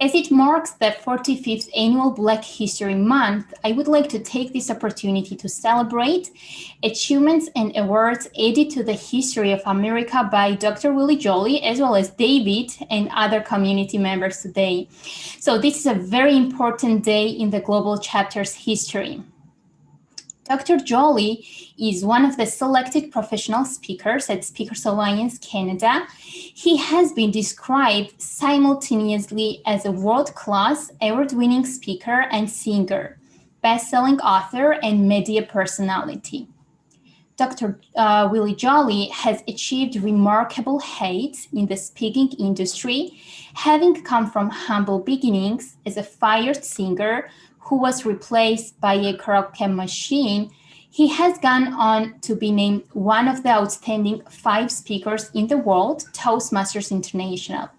As it marks the 45th annual Black History Month, I would like to take this opportunity to celebrate achievements and awards added to the history of America by Dr. Willie Jolley, as well as David and other community members today. So this is a very important day in the global chapter's history. Dr. Jolley is one of the selected professional speakers at Speakers Alliance Canada. He has been described simultaneously as a world-class, award-winning speaker and singer, best-selling author, and media personality. Dr. Willie Jolley has achieved remarkable heights in the speaking industry, having come from humble beginnings as a fired singer who was replaced by a karaoke machine. He has gone on to be named one of the outstanding 5 speakers in the world, Toastmasters International,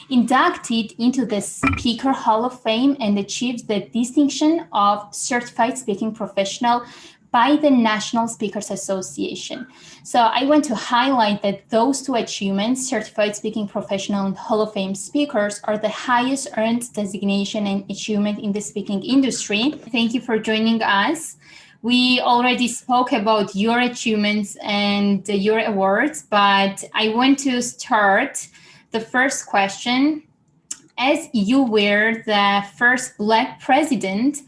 inducted into the Speaker Hall of Fame, and achieved the distinction of Certified Speaking Professional by the National Speakers Association. So I want to highlight that those 2 achievements, Certified Speaking Professional and Hall of Fame speakers, are the highest earned designation and achievement in the speaking industry. Thank you for joining us. We already spoke about your achievements and your awards, but I want to start the first question. As you were the first Black president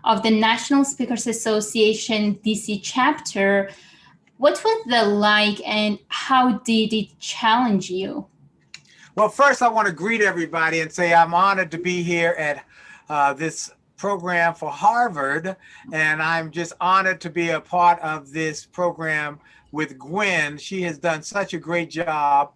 of the National Speakers Association DC chapter, what was that like and how did it challenge you? Well, first I want to greet everybody and say I'm honored to be here at this program for Harvard, and I'm just honored to be a part of this program with Gwen. She has done such a great job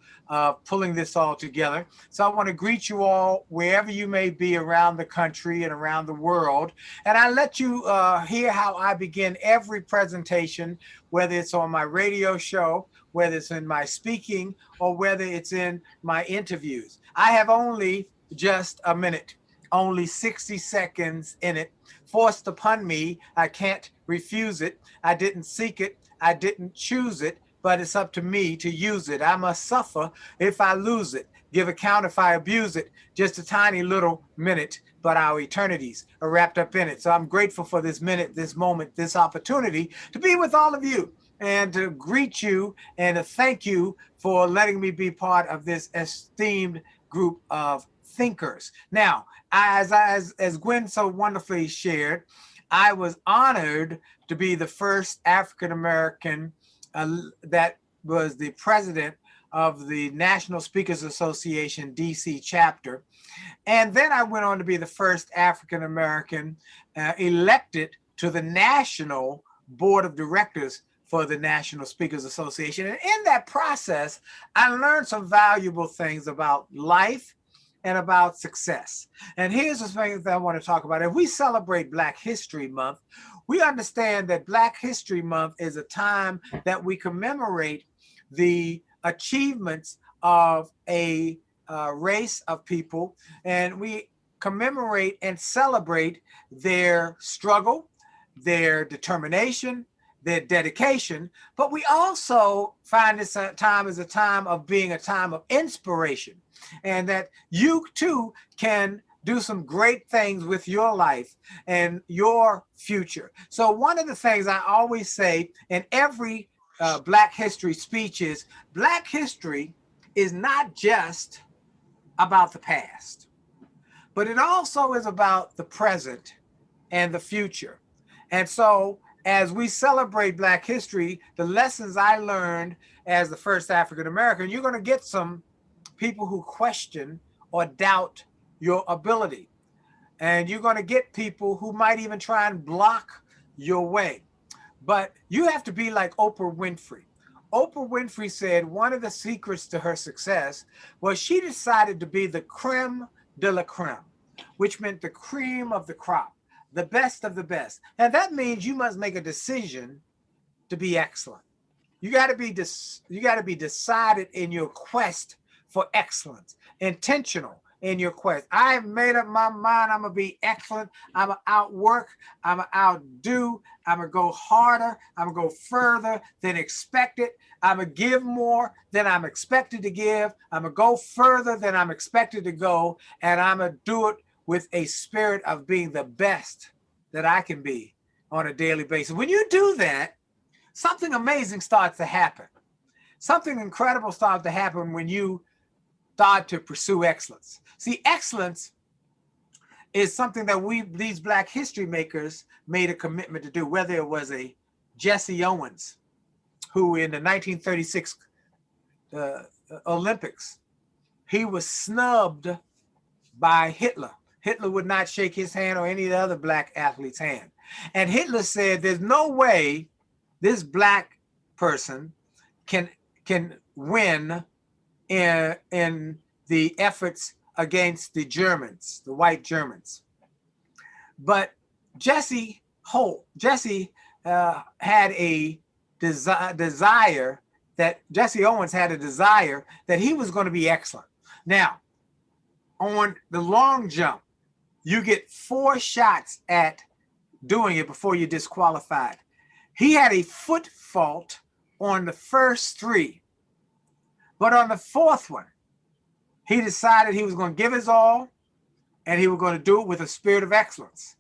pulling this all together. So I want to greet you all wherever you may be around the country and around the world. And I let you hear how I begin every presentation, whether it's on my radio show, whether it's in my speaking, or whether it's in my interviews. I have only just a minute, only 60 seconds in it, forced upon me. I can't refuse it. I didn't seek it. I didn't choose it, but it's up to me to use it. I must suffer if I lose it, give account if I abuse it. Just a tiny little minute, but our eternities are wrapped up in it. So I'm grateful for this minute, this moment, this opportunity to be with all of you and to greet you and to thank you for letting me be part of this esteemed group of thinkers. Now, as Gwen so wonderfully shared, I was honored to be the first African-American that was the president of the National Speakers Association DC chapter. And then I went on to be the first African-American elected to the National Board of Directors for the National Speakers Association. And in that process, I learned some valuable things about life and about success. And here's the thing that I want to talk about. If we celebrate Black History Month, we understand that Black History Month is a time that we commemorate the achievements of a race of people, and we commemorate and celebrate their struggle, their determination, their dedication, but we also find this time as a time of being a time of inspiration, and that you too can do some great things with your life and your future. So one of the things I always say in every Black History speech is Black history is not just about the past, but it also is about the present and the future. And so as we celebrate Black history, the lessons I learned as the first African-American, you're going to get some people who question or doubt your ability. And you're going to get people who might even try and block your way. But you have to be like Oprah Winfrey. Oprah Winfrey said one of the secrets to her success was she decided to be the creme de la creme, which meant the cream of the crop, the best of the best. And that means you must make a decision to be excellent. You got to be decided in your quest for excellence, intentional in your quest. I've made up my mind. I'm going to be excellent. I'm going to outwork. I'm going to outdo. I'm going to go harder. I'm going to go further than expected. I'm going to give more than I'm expected to give. I'm going to go further than I'm expected to go. And I'm going to do it with a spirit of being the best that I can be on a daily basis. When you do that, something amazing starts to happen. Something incredible starts to happen when you start to pursue excellence. See, excellence is something that these Black history makers made a commitment to do, whether it was a Jesse Owens, who in the 1936 Olympics, he was snubbed by Hitler. Hitler would not shake his hand or any of the other Black athletes' hand. And Hitler said, there's no way this Black person can win in the efforts against the Germans, the white Germans. But Jesse had a desire that Jesse Owens had a desire that he was going to be excellent. Now, on the long jump, you get 4 shots at doing it before you're disqualified. He had a foot fault on the first 3, but on the 4th one, he decided he was going to give his all and he was going to do it with a spirit of excellence.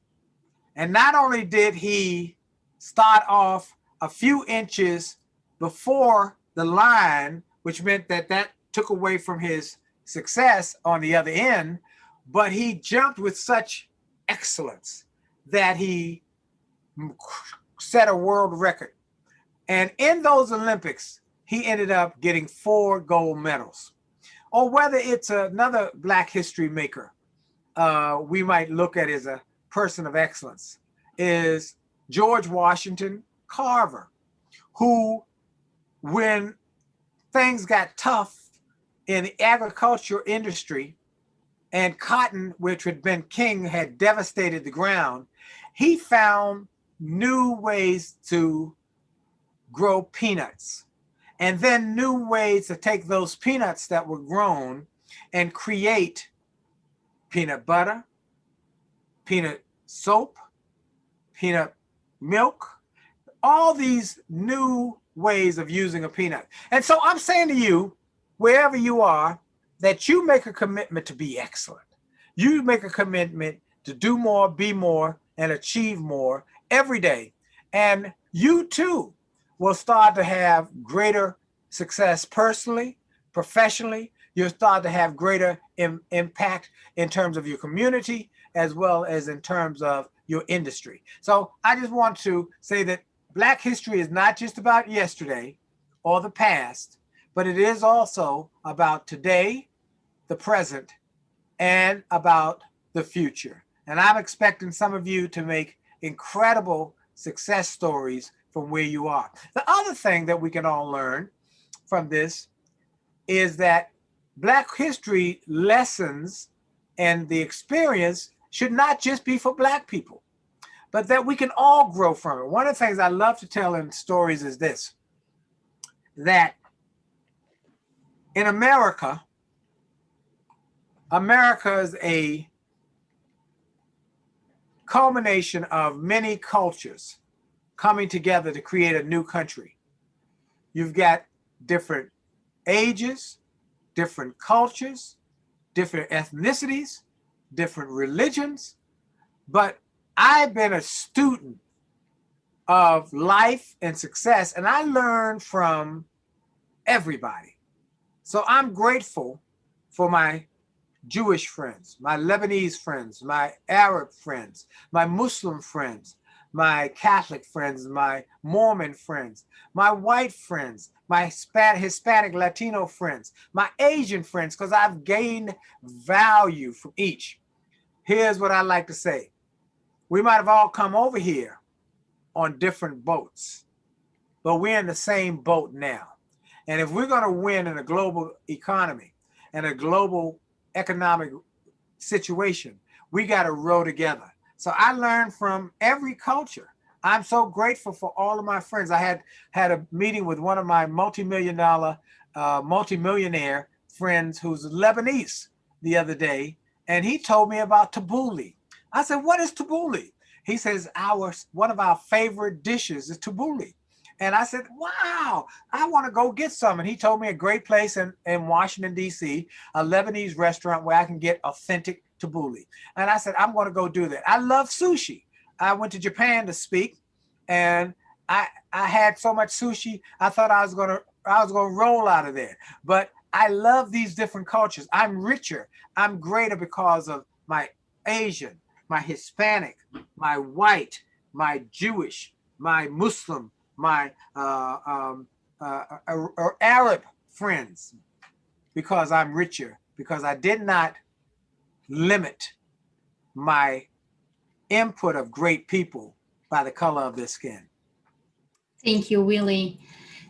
And not only did he start off a few inches before the line, which meant that took away from his success on the other end, but he jumped with such excellence that he set a world record. And in those Olympics, he ended up getting 4 gold medals. Or whether it's another Black history maker we might look at as a person of excellence is George Washington Carver, who, when things got tough in the agriculture industry and cotton, which had been king, had devastated the ground, he found new ways to grow peanuts, and then new ways to take those peanuts that were grown and create peanut butter, peanut soap, peanut milk, all these new ways of using a peanut. And so I'm saying to you, wherever you are, that you make a commitment to be excellent. You make a commitment to do more, be more, and achieve more every day. And you too will start to have greater success personally, professionally. You'll start to have greater impact in terms of your community, as well as in terms of your industry. So I just want to say that Black history is not just about yesterday or the past, but it is also about today, the present, and about the future. And I'm expecting some of you to make incredible success stories from where you are. The other thing that we can all learn from this is that Black history lessons and the experience should not just be for Black people, but that we can all grow from it. One of the things I love to tell in stories is this, that in America is a culmination of many cultures coming together to create a new country. You've got different ages, different cultures, different ethnicities, different religions, but I've been a student of life and success, and I learn from everybody. So I'm grateful for my Jewish friends, my Lebanese friends, my Arab friends, my Muslim friends, my Catholic friends, my Mormon friends, my white friends, my Hispanic Latino friends, my Asian friends, because I've gained value from each. Here's what I like to say. We might have all come over here on different boats, but we're in the same boat now. And if we're going to win in a global economy and a global economic situation, we got to row together. So I learned from every culture. I'm so grateful for all of my friends. I had a meeting with one of my multi-million-dollar, multi-millionaire friends who's Lebanese. the other day, and he told me about tabbouleh. I said, "What is tabbouleh?" He says, one of our favorite dishes is tabbouleh. And I said, "Wow, I want to go get some." And he told me a great place in Washington, D.C., a Lebanese restaurant where I can get authentic tabbouleh. And I said, "I'm going to go do that." I love sushi. I went to Japan to speak, and I had so much sushi, I thought I was gonna roll out of there. But I love these different cultures. I'm richer. I'm greater because of my Asian, my Hispanic, my white, my Jewish, my Muslim, my Arab friends, because I'm richer, because I did not limit my input of great people by the color of their skin. Thank you, Willie.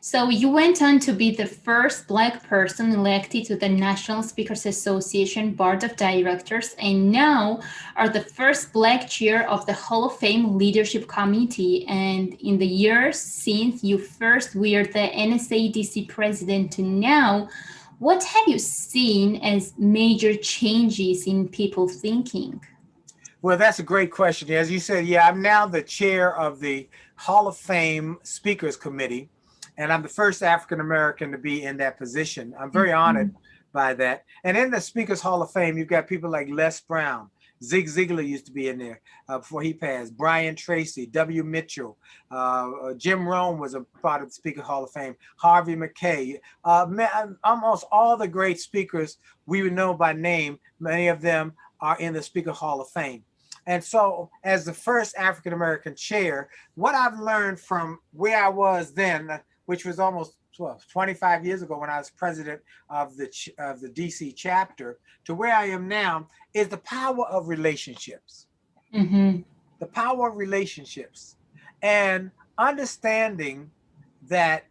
So you went on to be the first Black person elected to the National Speakers Association Board of Directors, and now are the first Black chair of the Hall of Fame Leadership Committee. And in the years since you first were the NSADC president to now, what have you seen as major changes in people thinking? Well, that's a great question. As you said, yeah, I'm now the chair of the Hall of Fame Speakers Committee, and I'm the first African American to be in that position. I'm very honored by that. And in the Speakers Hall of Fame, you've got people like Les Brown. Zig Ziglar used to be in there before he passed. Brian Tracy, W. Mitchell, Jim Rome was a part of the Speaker Hall of Fame. Harvey McKay, almost all the great speakers we would know by name. Many of them are in the Speaker Hall of Fame. And so, as the first African American chair, what I've learned from where I was then, which was almost 25 years ago when I was president of the DC chapter, to where I am now, is the power of relationships. Mm-hmm. The power of relationships, and understanding that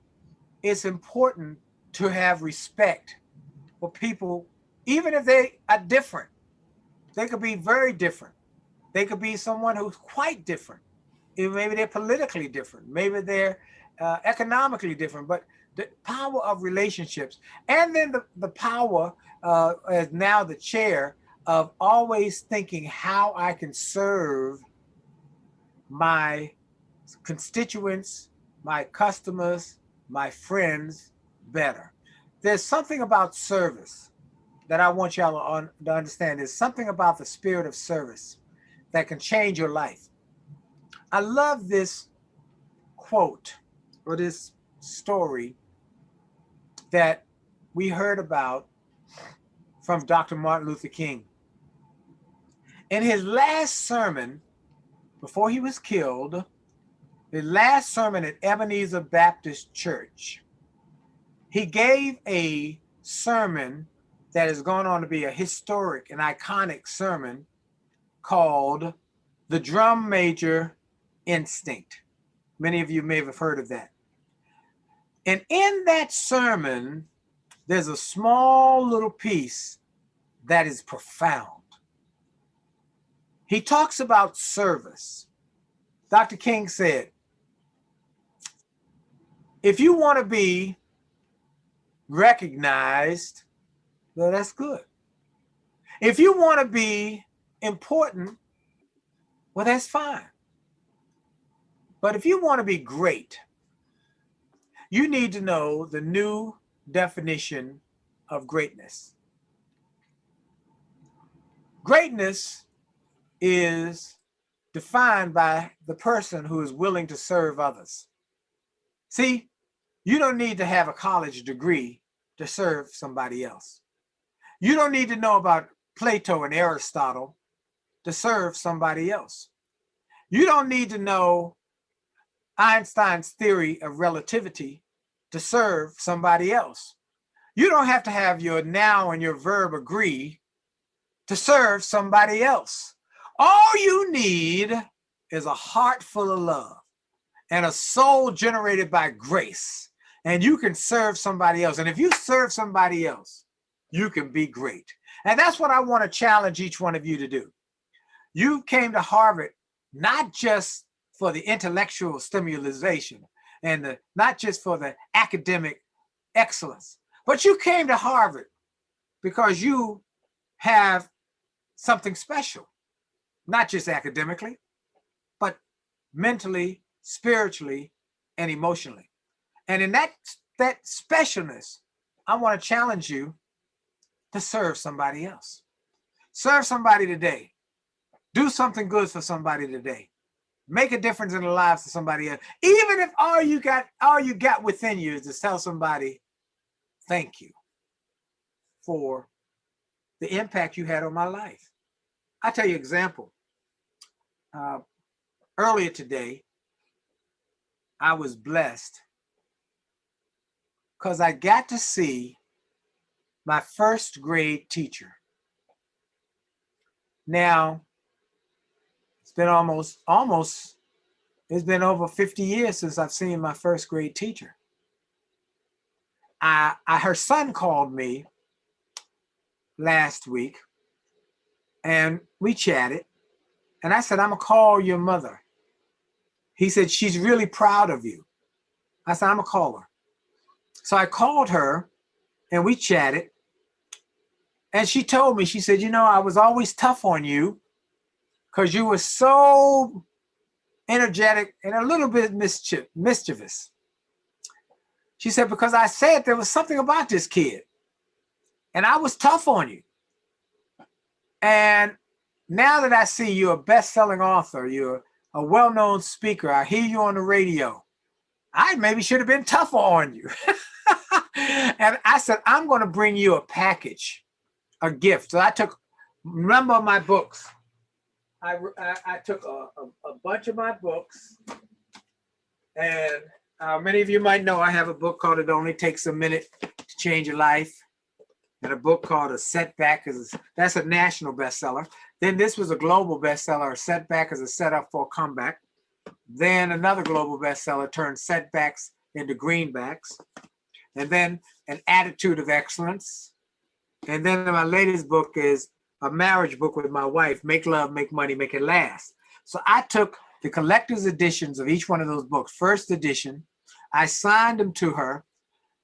it's important to have respect for people, even if they are different. They could be very different. They could be someone who's quite different. Maybe they're politically different. Maybe they're economically different. But the power of relationships, and then the power as now the chair of always thinking how I can serve my constituents, my customers, my friends better. There's something about service that I want y'all to understand. There's something about the spirit of service that can change your life. I love this quote or this story that we heard about from Dr. Martin Luther King. In his last sermon, before he was killed, the last sermon at Ebenezer Baptist Church, he gave a sermon that is going on to be a historic and iconic sermon called The Drum Major Instinct. Many of you may have heard of that. And in that sermon, there's a small little piece that is profound. He talks about service. Dr. King said, if you want to be recognized, well, that's good. If you want to be important, well, that's fine. But if you want to be great, you need to know the new definition of greatness. Greatness is defined by the person who is willing to serve others. See, you don't need to have a college degree to serve somebody else. You don't need to know about Plato and Aristotle to serve somebody else. You don't need to know Einstein's theory of relativity to serve somebody else. You don't have to have your noun and your verb agree to serve somebody else. All you need is a heart full of love and a soul generated by grace, and you can serve somebody else. And if you serve somebody else, you can be great. And that's what I want to challenge each one of you to do. You came to Harvard not just for the intellectual stimulation and not just for the academic excellence, but you came to Harvard because you have something special, not just academically, but mentally, spiritually, and emotionally. And in that specialness, I want to challenge you to serve somebody else. Serve somebody today. Do something good for somebody today. Make a difference in the lives of somebody else. Even if all you got within you is to tell somebody, thank you for the impact you had on my life. I'll tell you an example. Earlier today, I was blessed because I got to see my first grade teacher. Now, it's been it's been over 50 years since I've seen my first grade teacher. Her son called me last week and we chatted. And I said, I'm going to call your mother. He said, she's really proud of you. I said, I'm going to call her. So I called her and we chatted. And she told me, she said, I was always tough on you because you were so energetic and a little bit mischievous. She said, because I said there was something about this kid and I was tough on you. And now that I see you're a best-selling author, you're a well-known speaker, I hear you on the radio, I maybe should have been tougher on you. And I said, I'm going to bring you a package, a gift. So I took a number of my books. I took a bunch of my books. And many of you might know I have a book called It Only Takes a Minute to Change Your Life. And a book called A Setback. That's a national bestseller. Then this was a global bestseller, A Setback is a Setup for a Comeback. Then another global bestseller turned setbacks into greenbacks. And then An Attitude of Excellence. And then my latest book is a marriage book with my wife, Make Love, Make Money, Make It Last. So I took the collector's editions of each one of those books, first edition, I signed them to her,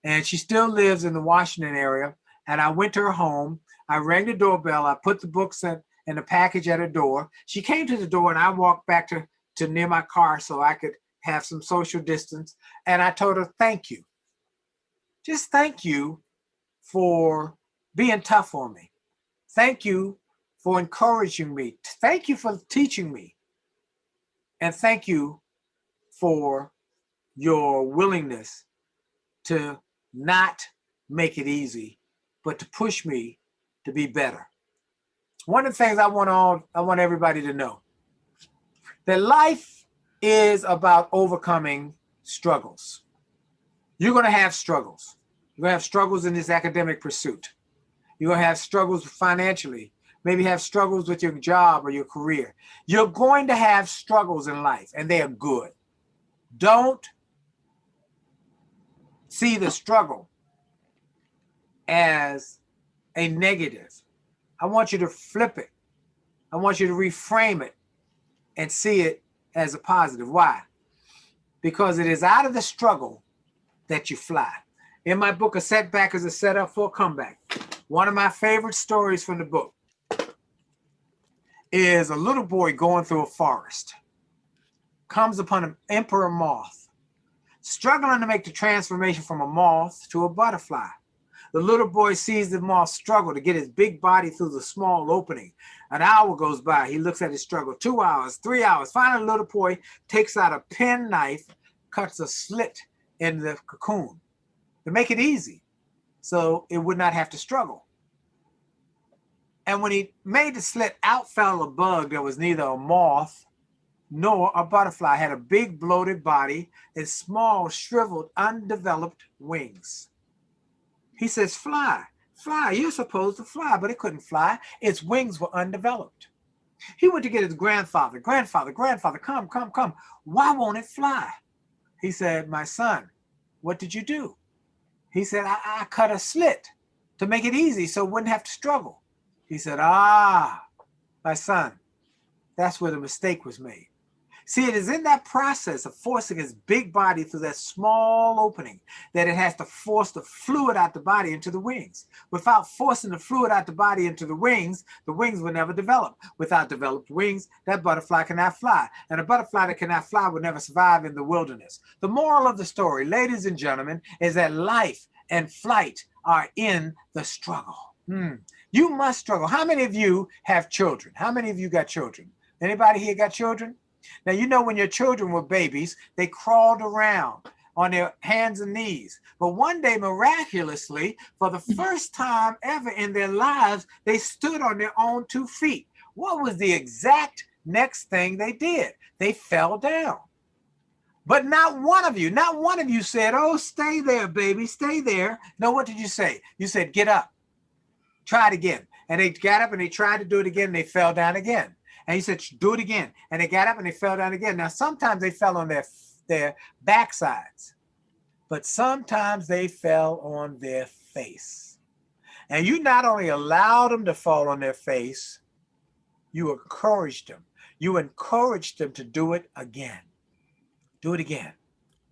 and she still lives in the Washington area. And I went to her home, I rang the doorbell, I put the books in the package at her door. She came to the door and I walked back to near my car so I could have some social distance. And I told her, thank you. Just thank you for being tough on me. Thank you for encouraging me. Thank you for teaching me. And thank you for your willingness to not make it easy, but to push me to be better. One of the things I want everybody to know, that life is about overcoming struggles. You're going to have struggles. You're going to have struggles in this academic pursuit. You're going to have struggles financially, maybe have struggles with your job or your career. You're going to have struggles in life, and they are good. Don't see the struggle as a negative. I want you to flip it. I want you to reframe it and see it as a positive. Why? Because it is out of the struggle that you fly. In my book, A Setback is a Setup for a Comeback, one of my favorite stories from the book is a little boy going through a forest, comes upon an emperor moth, struggling to make the transformation from a moth to a butterfly. The little boy sees the moth struggle to get his big body through the small opening. An hour goes by. He looks at his struggle. 2 hours, 3 hours. Finally, the little boy takes out a penknife, cuts a slit in the cocoon to make it easy so it would not have to struggle. And when he made the slit, out fell a bug that was neither a moth nor a butterfly. It had a big bloated body and small, shriveled, undeveloped wings. He says, fly, you're supposed to fly, but it couldn't fly. Its wings were undeveloped. He went to get his grandfather, come. Why won't it fly? He said, my son, what did you do? He said, I cut a slit to make it easy so it wouldn't have to struggle. He said, my son, that's where the mistake was made. See, it is in that process of forcing his big body through that small opening that it has to force the fluid out the body into the wings. Without forcing the fluid out the body into the wings will never develop. Without developed wings, that butterfly cannot fly. And a butterfly that cannot fly will never survive in the wilderness. The moral of the story, ladies and gentlemen, is that life and flight are in the struggle. You must struggle. How many of you have children? How many of you got children? Anybody here got children? Now, you know, when your children were babies, they crawled around on their hands and knees. But one day, miraculously, for the first time ever in their lives, they stood on their own 2 feet. What was the exact next thing they did? They fell down. But not one of you said, oh, stay there, baby, stay there. No, what did you say? You said, get up, try it again. And they got up and they tried to do it again. And they fell down again. And he said, do it again. And they got up and they fell down again. Now, sometimes they fell on their backsides, but sometimes they fell on their face. And you not only allowed them to fall on their face, you encouraged them. You encouraged them to do it again. Do it again.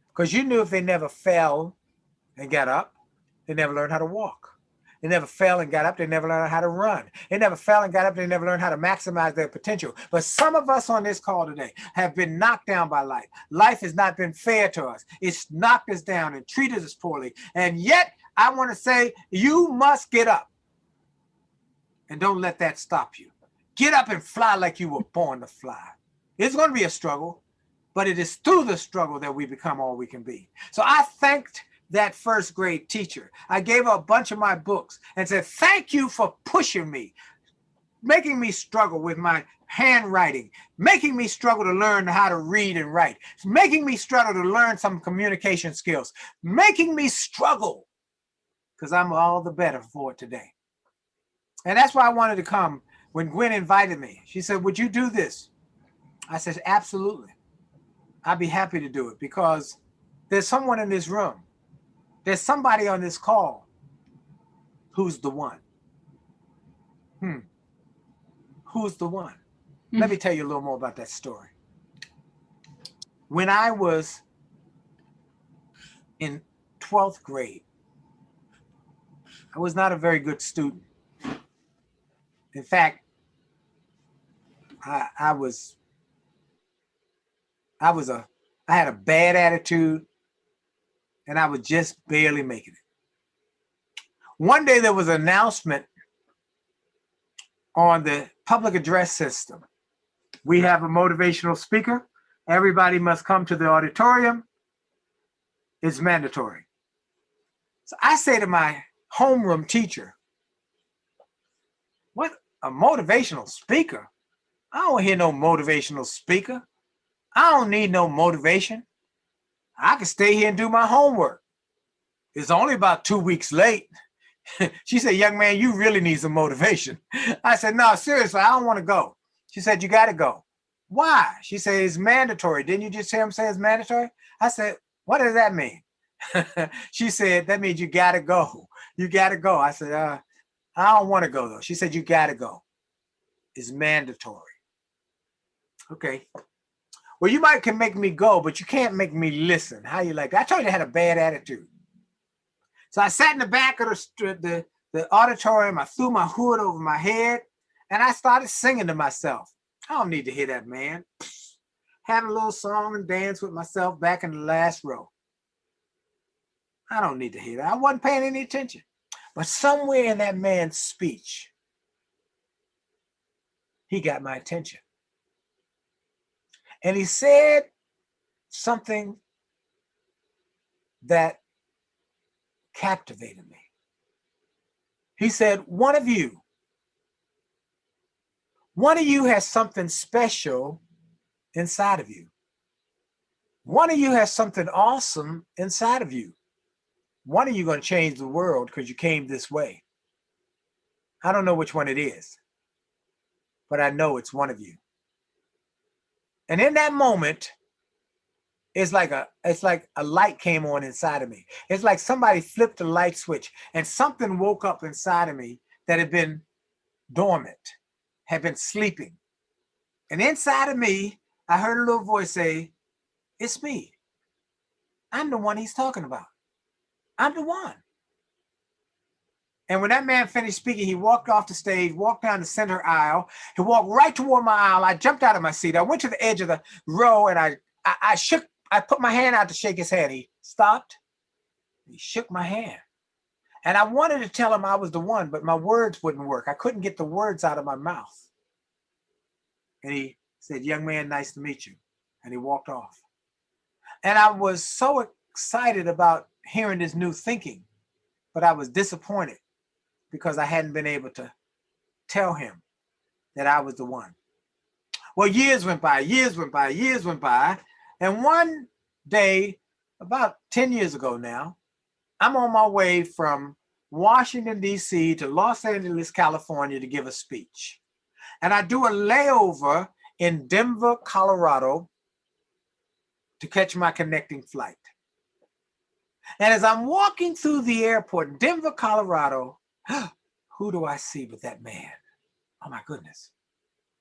Because you knew if they never fell and got up, they never learned how to walk. They never fell and got up. They never learned how to run. They never fell and got up. They never learned how to maximize their potential. But some of us on this call today have been knocked down by life. Life has not been fair to us. It's knocked us down and treated us poorly. And yet, I want to say, you must get up. And don't let that stop you. Get up and fly like you were born to fly. It's going to be a struggle, but it is through the struggle that we become all we can be. So I thanked that first grade teacher. I gave her a bunch of my books and said, thank you for pushing me, making me struggle with my handwriting, making me struggle to learn how to read and write, making me struggle to learn some communication skills, making me struggle, because I'm all the better for it today. And that's why I wanted to come. When Gwen invited me, she said, would you do this? I said, absolutely. I'd be happy to do it, because there's someone in this room. There's somebody on this call who's the one. Who's the one? Let me tell you a little more about that story. When I was in 12th grade, I was not a very good student. In fact, I had a bad attitude, and I was just barely making it. One day there was an announcement on the public address system. We have a motivational speaker. Everybody must come to the auditorium. It's mandatory. So I say to my homeroom teacher, what, a motivational speaker? I don't hear no motivational speaker. I don't need no motivation. I can stay here and do my homework. It's only about 2 weeks late. She said, young man, you really need some motivation. I said, no, seriously, I don't want to go. She said, you got to go. Why? She said, it's mandatory. Didn't you just hear him say it's mandatory? I said, what does that mean? She said, that means you got to go. You got to go. I said, I don't want to go, though. She said, you got to go. It's mandatory. Okay. Well, you can make me go, but you can't make me listen. How you like that? I told you I had a bad attitude. So I sat in the back of the auditorium. I threw my hood over my head, and I started singing to myself. I don't need to hear that, man. Having a little song and dance with myself back in the last row. I don't need to hear that. I wasn't paying any attention. But somewhere in that man's speech, he got my attention. And he said something that captivated me. He said, one of you has something special inside of you. One of you has something awesome inside of you. One of you going to change the world because you came this way. I don't know which one it is, but I know it's one of you. And in that moment, it's like a light came on inside of me. It's like somebody flipped a light switch and something woke up inside of me that had been dormant, had been sleeping. And inside of me I heard a little voice say, "It's me. I'm the one he's talking about. I'm the one." And when that man finished speaking, he walked off the stage, walked down the center aisle. He walked right toward my aisle. I jumped out of my seat. I went to the edge of the row and I put my hand out to shake his hand. He stopped. He shook my hand. And I wanted to tell him I was the one, but my words wouldn't work. I couldn't get the words out of my mouth. And he said, "Young man, nice to meet you." And he walked off. And I was so excited about hearing this new thinking, but I was disappointed because I hadn't been able to tell him that I was the one. Well, years went by, years went by, years went by. And one day, about 10 years ago now, I'm on my way from Washington, D.C. to Los Angeles, California to give a speech. And I do a layover in Denver, Colorado to catch my connecting flight. And as I'm walking through the airport in Denver, Colorado, who do I see but that man? Oh my goodness.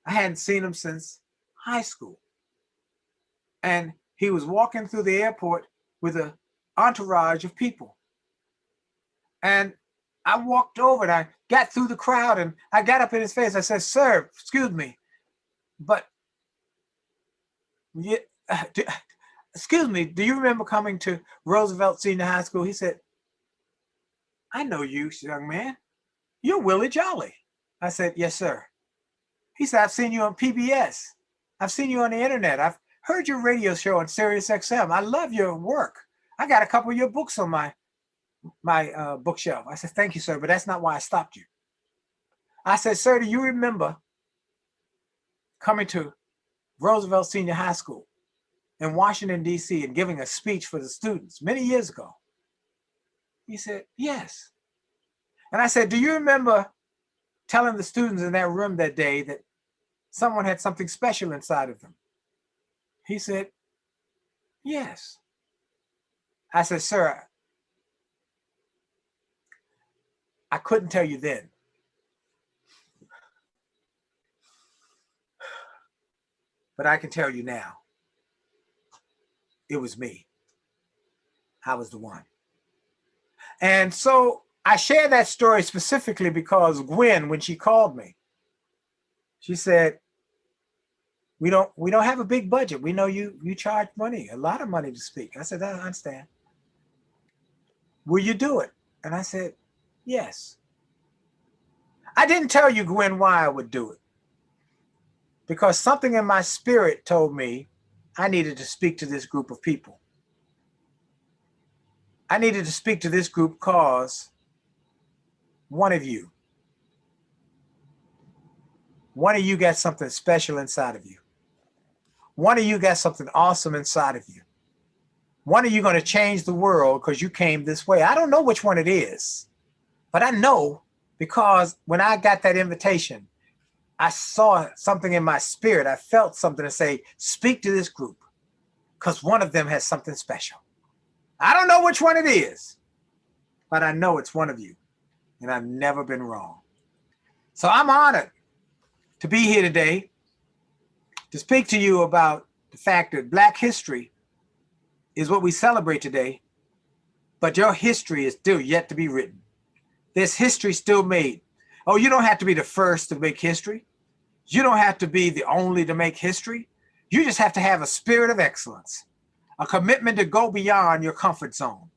I hadn't seen him since high school. And he was walking through the airport with an entourage of people. And I walked over and I got through the crowd and I got up in his face. I said, "Sir, excuse me, but excuse me, do you remember coming to Roosevelt Senior High School?" He said, "I know you, young man. You're Willie Jolley." I said, "Yes, sir." He said, "I've seen you on PBS. I've seen you on the internet. I've heard your radio show on Sirius XM. I love your work. I got a couple of your books on my bookshelf." I said, "Thank you, sir, but that's not why I stopped you." I said, "Sir, do you remember coming to Roosevelt Senior High School in Washington, D.C. and giving a speech for the students many years ago?" He said, "Yes." And I said, "Do you remember telling the students in that room that day that someone had something special inside of them?" He said, "Yes." I said, "Sir, I couldn't tell you then. But I can tell you now. It was me. I was the one." And so I share that story specifically because Gwen, when she called me, she said, we don't have a big budget. We know you charge money, a lot of money to speak." I said, "I understand. Will you do it?" And I said, "Yes." I didn't tell you, Gwen, why I would do it. Because something in my spirit told me I needed to speak to this group of people. I needed to speak to this group because one of you got something special inside of you. One of you got something awesome inside of you. One of you going to change the world because you came this way. I don't know which one it is, but I know because when I got that invitation, I saw something in my spirit. I felt something to say, speak to this group because one of them has something special. I don't know which one it is, but I know it's one of you, and I've never been wrong. So I'm honored to be here today to speak to you about the fact that Black history is what we celebrate today, but your history is still yet to be written. There's history still made. Oh, you don't have to be the first to make history. You don't have to be the only to make history. You just have to have a spirit of excellence, a commitment to go beyond your comfort zone,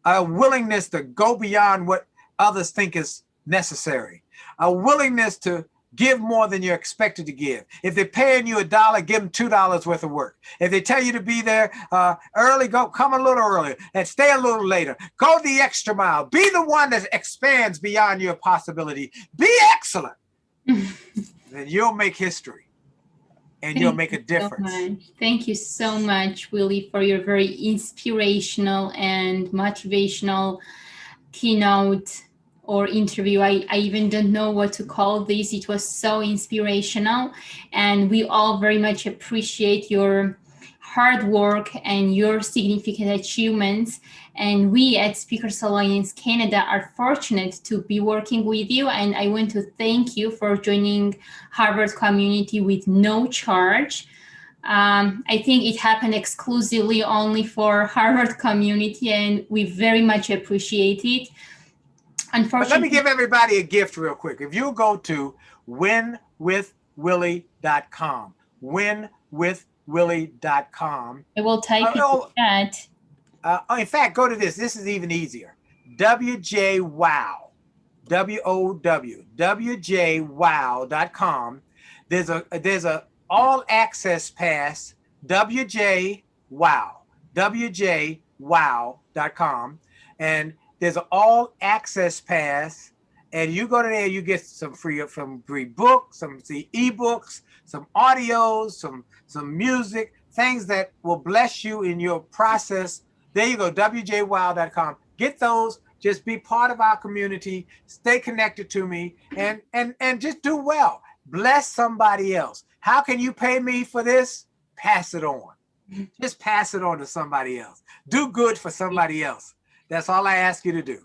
a willingness to go beyond what others think is necessary, a willingness to give more than you're expected to give. If they're paying you $1, give them $2 worth of work. If they tell you to be there early, come a little earlier and stay a little later. Go the extra mile. Be the one that expands beyond your possibility. Be excellent. Then you'll make history and you'll make a difference. Thank you so much, Willie, for your very inspirational and motivational keynote or interview. I even don't know what to call this. It was so inspirational, and we all very much appreciate your hard work and your significant achievements. And we at Speakers Alliance Canada are fortunate to be working with you. And I want to thank you for joining Harvard community with no charge. I think it happened exclusively only for Harvard community, and we very much appreciate it. But let me Unfortunately, give everybody a gift real quick. If you go to winwithwillie.com, winwithwillie.com. I will type in the chat. In fact, go to this. This is even easier. WJWow, W-O-W, WJWow.com. There's a all access pass, WJWow, WJWow.com. And there's an all access pass, and you go to there, you get some free books, some ebooks, some audios, some music, things that will bless you in your process. There you go, WJWow.com. Get those. Just be part of our community. Stay connected to me, and just do well. Bless somebody else. How can you pay me for this? Pass it on. Just pass it on to somebody else. Do good for somebody else. That's all I ask you to do.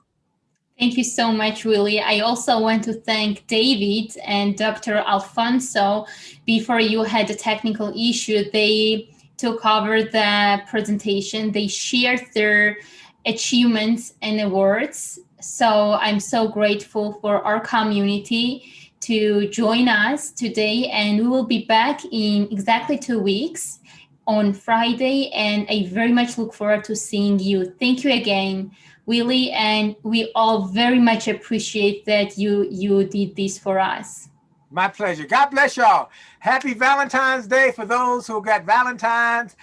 Thank you so much, Willie. I also want to thank David and Dr. Alfonso. Before you had a technical issue, they took over the presentation. They shared their achievements and awards. So I'm so grateful for our community to join us today, and we will be back in exactly 2 weeks on Friday, and I very much look forward to seeing you. Thank you again, Willie, and we all very much appreciate that you did this for us. My pleasure. God bless y'all. Happy Valentine's Day for those who got Valentines,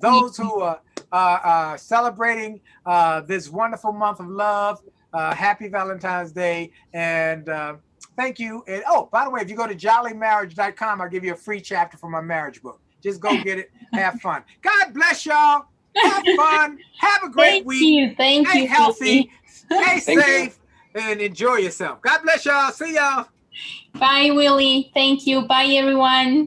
those who are celebrating this wonderful month of love. Happy Valentine's Day, and thank you. And oh, by the way, if you go to jollymarriage.com, I'll give you a free chapter from my marriage book. Just go get it. Have fun. God bless y'all. Have fun. Have a great week. Thank you. Stay healthy. Stay safe. And enjoy yourself. God bless y'all. See y'all. Bye, Willie. Thank you. Bye, everyone.